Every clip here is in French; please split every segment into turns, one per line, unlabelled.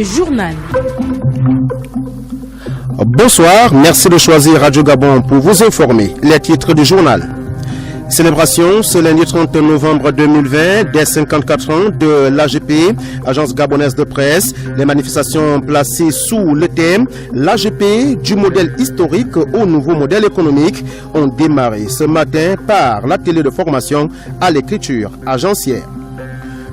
journal.
Bonsoir, merci de choisir Radio Gabon pour vous informer. Les titres du journal. Célébration ce lundi 30 novembre 2020 des 54 ans de l'AGP, Agence Gabonaise de Presse. Les manifestations placées sous le thème l'AGP du modèle historique au nouveau modèle économique ont démarré ce matin par l'atelier de formation à l'écriture agencière.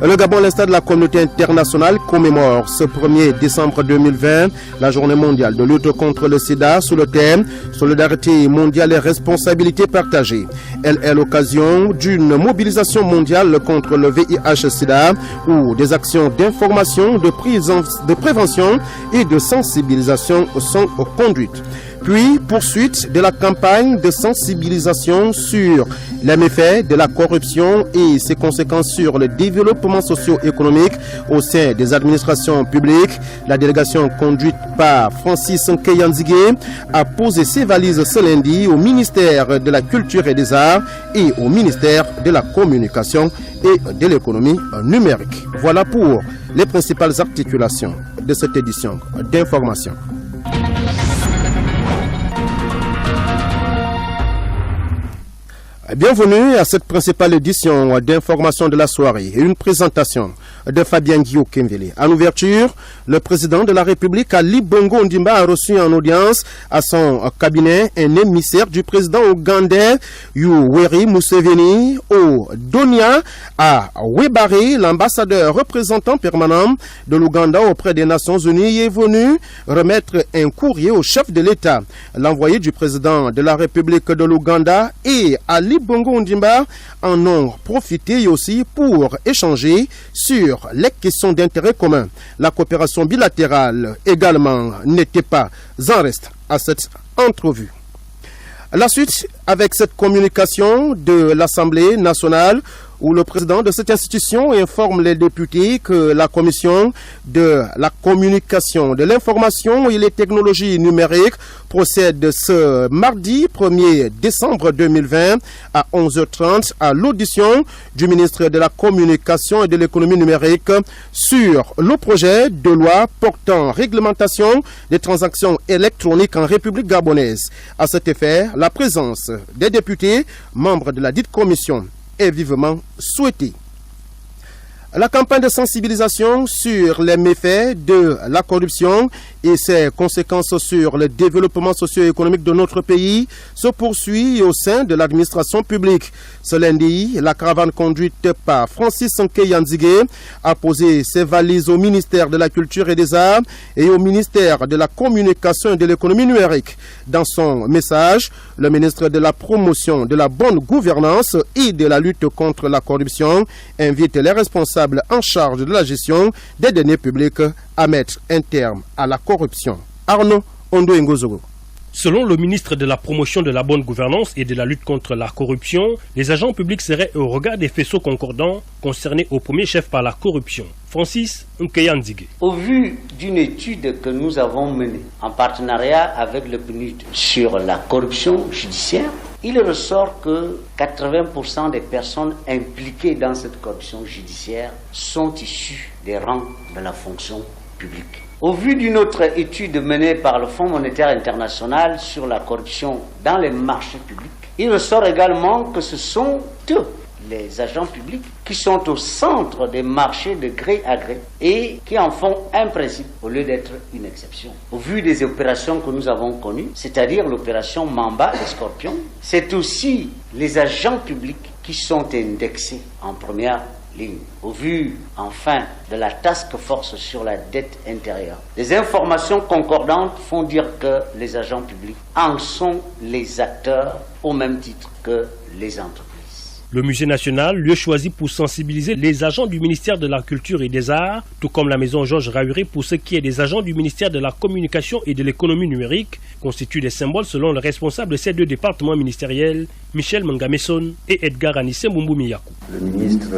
Le Gabon, à l'instar de la communauté internationale, commémore ce 1er décembre 2020 la journée mondiale de lutte contre le sida sous le thème Solidarité mondiale et responsabilité partagée. Elle est l'occasion d'une mobilisation mondiale contre le VIH-Sida où des actions d'information, de prévention et de sensibilisation sont conduites. Puis, poursuite de la campagne de sensibilisation sur les méfaits de la corruption et ses conséquences sur le développement socio-économique au sein des administrations publiques. La délégation conduite par Francis Nkeyanzigué a posé ses valises ce lundi au ministère de la Culture et des Arts et au ministère de la Communication et de l'économie numérique. Voilà pour les principales articulations de cette édition d'information. Bienvenue à cette principale édition d'information de la soirée et une présentation de Fabien Guillaume Kemvele. En ouverture, le président de la République, Ali Bongo Ondimba, a reçu en audience à son cabinet un émissaire du président ougandais Yoweri Museveni au Donia à Webare. L'ambassadeur représentant permanent de l'Ouganda auprès des Nations Unies est venu remettre un courrier au chef de l'État. L'envoyé du président de la République de l'Ouganda et Ali Bongo Ondimba en ont profité aussi pour échanger sur les questions d'intérêt commun. La coopération bilatérale également n'était pas en reste à cette entrevue. La suite avec cette communication de l'Assemblée nationale où le président de cette institution informe les députés que la commission de la communication, de l'information et les technologies numériques procède ce mardi 1er décembre 2020 à 11h30 à l'audition du ministre de la Communication et de l'économie numérique sur le projet de loi portant réglementation des transactions électroniques en République gabonaise. À cet effet, la présence des députés, membres de la dite commission, est vivement souhaitée. La campagne de sensibilisation sur les méfaits de la corruption et ses conséquences sur le développement socio-économique de notre pays se poursuit au sein de l'administration publique. Ce lundi, la caravane conduite par Francis Nkeyanzigué a posé ses valises au ministère de la Culture et des Arts et au ministère de la Communication et de l'économie numérique. Dans son message, le ministre de la Promotion de la bonne gouvernance et de la lutte contre la corruption invite les responsables en charge de la gestion des deniers publics à mettre un terme à la corruption. Arnaud Ondo Ngozogo.
Selon le ministre de la Promotion de la bonne gouvernance et de la lutte contre la corruption, les agents publics seraient au regard des faisceaux concordants concernés au premier chef par la corruption. Francis Nkeyanzigué.
Au vu d'une étude que nous avons menée en partenariat avec le PNUD sur la corruption judiciaire, il ressort que 80% des personnes impliquées dans cette corruption judiciaire sont issues des rangs de la fonction publique. Au vu d'une autre étude menée par le Fonds monétaire international sur la corruption dans les marchés publics, il ressort également que ce sont eux, les agents publics, qui sont au centre des marchés de gré à gré et qui en font un principe au lieu d'être une exception. Au vu des opérations que nous avons connues, c'est-à-dire l'opération Mamba et Scorpion, c'est aussi les agents publics qui sont indexés en première ligne. Au vu, enfin, de la task force sur la dette intérieure, les informations concordantes font dire que les agents publics en sont les acteurs au même titre que les entreprises.
Le musée national, lieu choisi pour sensibiliser les agents du ministère de la Culture et des Arts, tout comme la maison Georges Rahuré pour ce qui est des agents du ministère de la Communication et de l'économie numérique, constituent des symboles selon le responsable de ces deux départements ministériels, Michel Mangameson et Edgar Anissé Mumbumiyaku.
Le ministre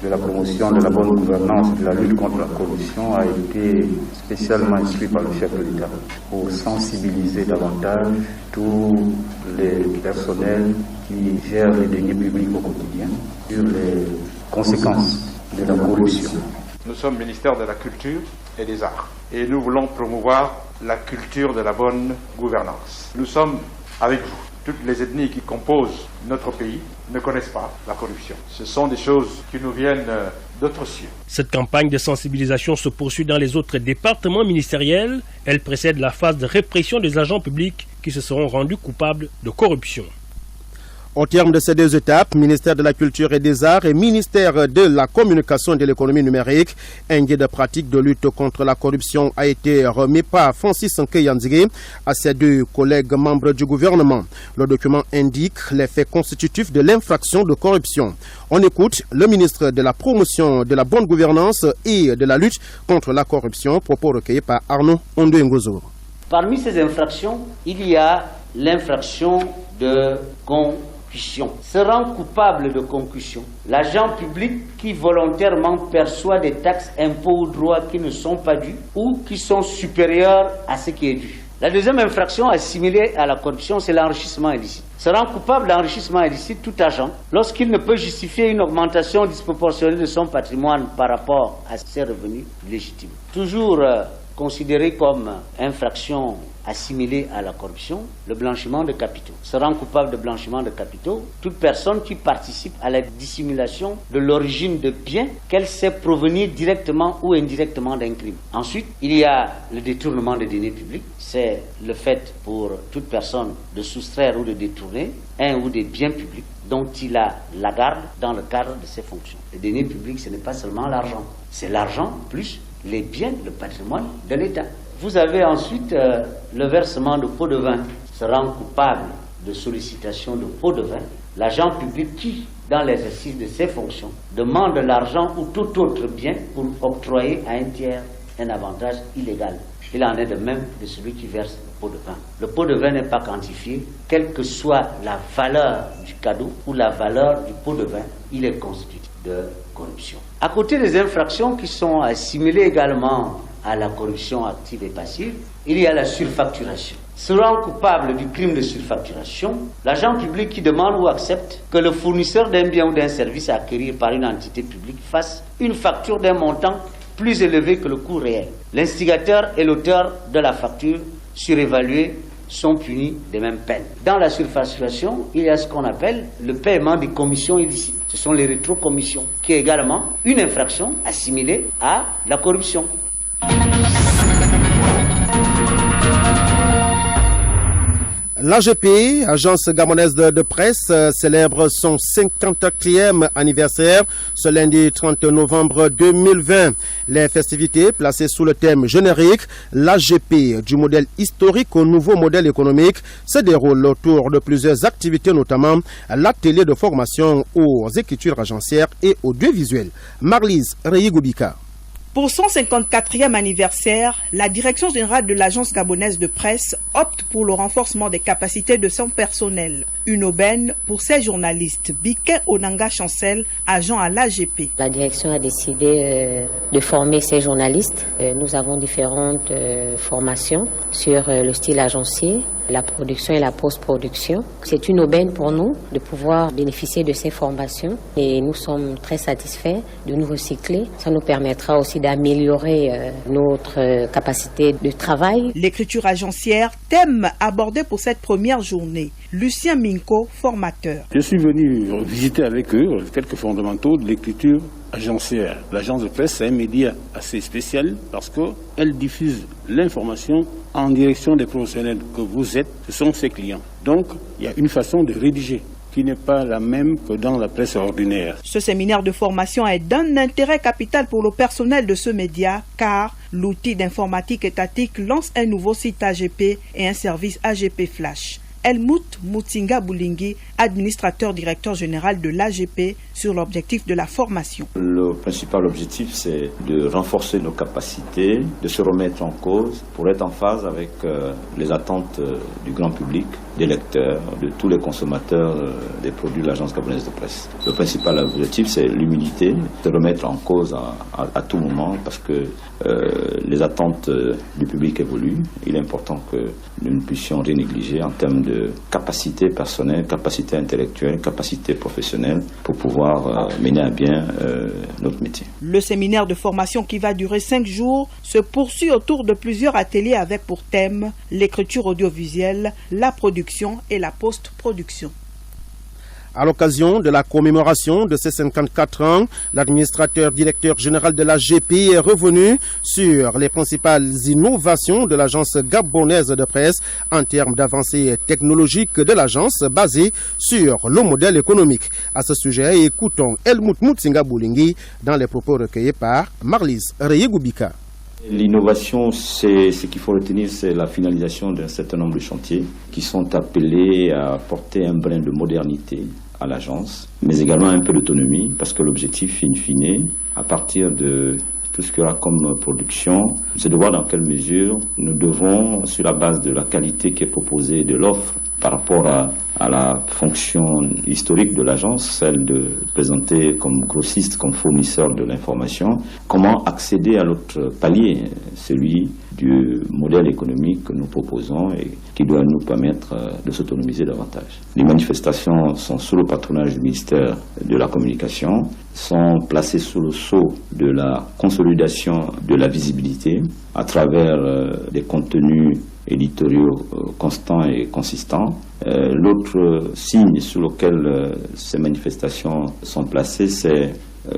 de la Promotion de la bonne gouvernance et de la lutte contre la corruption a été spécialement instruit par le chef de l'État pour sensibiliser davantage tous les personnels qui gèrent les deniers publics au quotidien sur les conséquences de la corruption.
Nous sommes ministère de la Culture
et des arts. Et nous voulons promouvoir la culture de la bonne gouvernance. Nous sommes avec vous. Toutes les ethnies qui composent notre pays ne connaissent pas la corruption. Ce sont des choses qui nous viennent d'autres cieux.
Cette campagne de sensibilisation se poursuit dans les autres départements ministériels. Elle précède la phase de répression des agents publics qui se seront rendus coupables de corruption.
Au terme de ces deux étapes, ministère de la Culture et des Arts et ministère de la Communication et de l'économie numérique, un guide de pratique de lutte contre la corruption a été remis par Francis Nkeyanzige à ses deux collègues membres du gouvernement. Le document indique les faits constitutifs de l'infraction de corruption. On écoute le ministre de la Promotion de la bonne gouvernance et de la lutte contre la corruption, propos recueillis par Arnaud Ondoengozo.
Parmi ces infractions, il y a l'infraction de concussion. Se rend coupable de concussion l'agent public qui volontairement perçoit des taxes, impôts ou droits qui ne sont pas dus ou qui sont supérieurs à ce qui est dû. La deuxième infraction assimilée à la corruption, c'est l'enrichissement illicite. Se rend coupable d'enrichissement illicite tout agent lorsqu'il ne peut justifier une augmentation disproportionnée de son patrimoine par rapport à ses revenus légitimes. Toujours considéré comme infraction assimilée à la corruption, le blanchiment de capitaux. Se rend coupable de blanchiment de capitaux toute personne qui participe à la dissimulation de l'origine de biens qu'elle sait provenir directement ou indirectement d'un crime. Ensuite, il y a le détournement des deniers publics. C'est le fait pour toute personne de soustraire ou de détourner un ou des biens publics dont il a la garde dans le cadre de ses fonctions. Les deniers publics, ce n'est pas seulement l'argent. C'est l'argent plus les biens, le patrimoine de l'État. Vous avez ensuite le versement de pots de vin. Se rend coupable de sollicitation de pots de vin l'agent public qui, dans l'exercice de ses fonctions, demande l'argent ou tout autre bien pour octroyer à un tiers un avantage illégal. Il en est de même de celui qui verse le pot de vin. Le pot de vin n'est pas quantifié, quelle que soit la valeur du cadeau ou la valeur du pot de vin, il est constitué de corruption. À côté des infractions qui sont assimilées également à la corruption active et passive, il y a la surfacturation. Se rend coupable du crime de surfacturation l'agent public qui demande ou accepte que le fournisseur d'un bien ou d'un service à acquérir par une entité publique fasse une facture d'un montant plus élevé que le coût réel. L'instigateur et l'auteur de la facture surévaluée sont punis des mêmes peines. Dans la surfacturation, il y a ce qu'on appelle le paiement des commissions illicites. Ce sont les rétrocommissions, qui est également une infraction assimilée à la corruption.
L'AGP, Agence gabonaise de presse, célèbre son 54e anniversaire ce lundi 30 novembre 2020. Les festivités placées sous le thème générique, l'AGP du modèle historique au nouveau modèle économique, se déroulent autour de plusieurs activités, notamment l'atelier de formation aux écritures agencières et audiovisuelles. Marlise Reyigobika.
Pour son 54e anniversaire, la Direction générale de l'Agence gabonaise de presse opte pour le renforcement des capacités de son personnel. Une aubaine pour ses journalistes. Biké Onanga Chancel, agent à l'AGP.
La direction a décidé de former ses journalistes. Nous avons différentes formations sur le style agencier, la production et la post-production. C'est une aubaine pour nous de pouvoir bénéficier de ces formations et nous sommes très satisfaits de nous recycler. Ça nous permettra aussi d'améliorer notre capacité de travail.
L'écriture agencière, thème abordé pour cette première journée. Lucien Minko, formateur.
Je suis venu visiter avec eux quelques fondamentaux de l'écriture agencière. L'agence de presse, c'est un média assez spécial parce qu'elle diffuse l'information en direction des professionnels que vous êtes, ce sont ses clients. Donc, il y a une façon de rédiger qui n'est pas la même que dans la presse ordinaire.
Ce séminaire de formation est d'un intérêt capital pour le personnel de ce média car l'outil d'informatique étatique lance un nouveau site AGP et un service AGP Flash. Helmut Mutinga Boulingi, administrateur directeur général de l'AGP, sur l'objectif de la formation.
Le principal objectif, c'est de renforcer nos capacités, de se remettre en cause pour être en phase avec les attentes du grand public, des lecteurs, de tous les consommateurs des produits de l'Agence gabonaise de presse. Le principal objectif, c'est l'humilité, de remettre en cause à tout moment parce que les attentes du public évoluent. Il est important que nous ne puissions rien négliger en termes de capacité personnelle, capacité intellectuelle, capacité professionnelle pour pouvoir mener à bien notre métier.
Le séminaire de formation qui va durer 5 jours se poursuit autour de plusieurs ateliers avec pour thème l'écriture audiovisuelle, la production et la post-production.
À l'occasion de la commémoration de ses 54 ans, l'administrateur directeur général de la GP est revenu sur les principales innovations de l'agence gabonaise de presse en termes d'avancées technologiques de l'agence basée sur le modèle économique. À ce sujet, écoutons Helmut Mutsinga Boulingi dans les propos recueillis par Marlise Reyegubika.
L'innovation, ce qu'il faut retenir, c'est la finalisation d'un certain nombre de chantiers qui sont appelés à apporter un brin de modernité à l'agence, mais également un peu d'autonomie, parce que l'objectif, in fine, à partir de tout ce qu'il y aura comme production, c'est de voir dans quelle mesure nous devons, sur la base de la qualité qui est proposée de l'offre, par rapport à la fonction historique de l'agence, celle de présenter comme grossiste, comme fournisseur de l'information, comment accéder à l'autre palier, celui du modèle économique que nous proposons et qui doit nous permettre de s'autonomiser davantage. Les manifestations sont sous le patronage du ministère de la Communication, sont placées sous le sceau de la consolidation de la visibilité à travers des contenus éditoriaux constants et consistants. L'autre signe sur lequel ces manifestations sont placées, c'est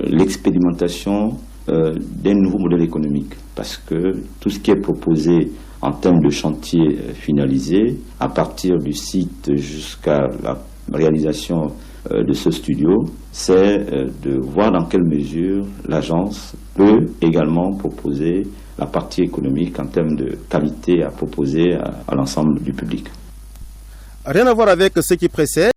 l'expérimentation d'un nouveau modèle économique, parce que tout ce qui est proposé en termes de chantier finalisé, à partir du site jusqu'à la réalisation de ce studio, c'est de voir dans quelle mesure l'agence peut également proposer la partie économique en termes de qualité à proposer à l'ensemble du public.
Rien à voir avec ce qui précède.